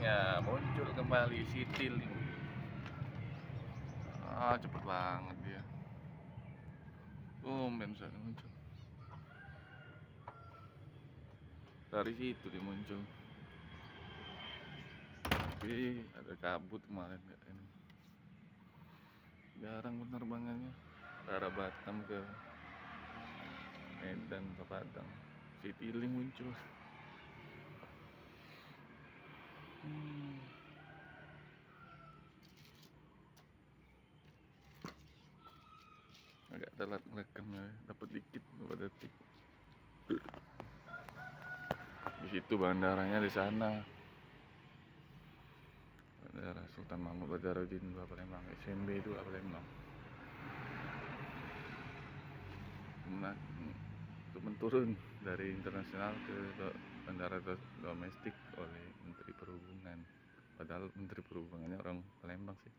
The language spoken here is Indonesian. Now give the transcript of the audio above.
Ya, muncul kembali Citylink. Cepet banget dia. Bisa muncul. Dari situ dia muncul. Tapi ada kabut kemarin ini. Jarang penerbangannya. Arah Batam ke Medan ke Padang. Citylink muncul. Agak telat ngerekamnya, dapat dikit beberapa detik. Di situ bandaranya di sana. Bandara Sultan Mahmud Badarudin 2 Palembang, SMB 2 Palembang. Nah, untuk turun dari internasional ke bandara domestik oleh Menteri Perhubungan. Padahal Menteri Perhubungannya orang Palembang sih.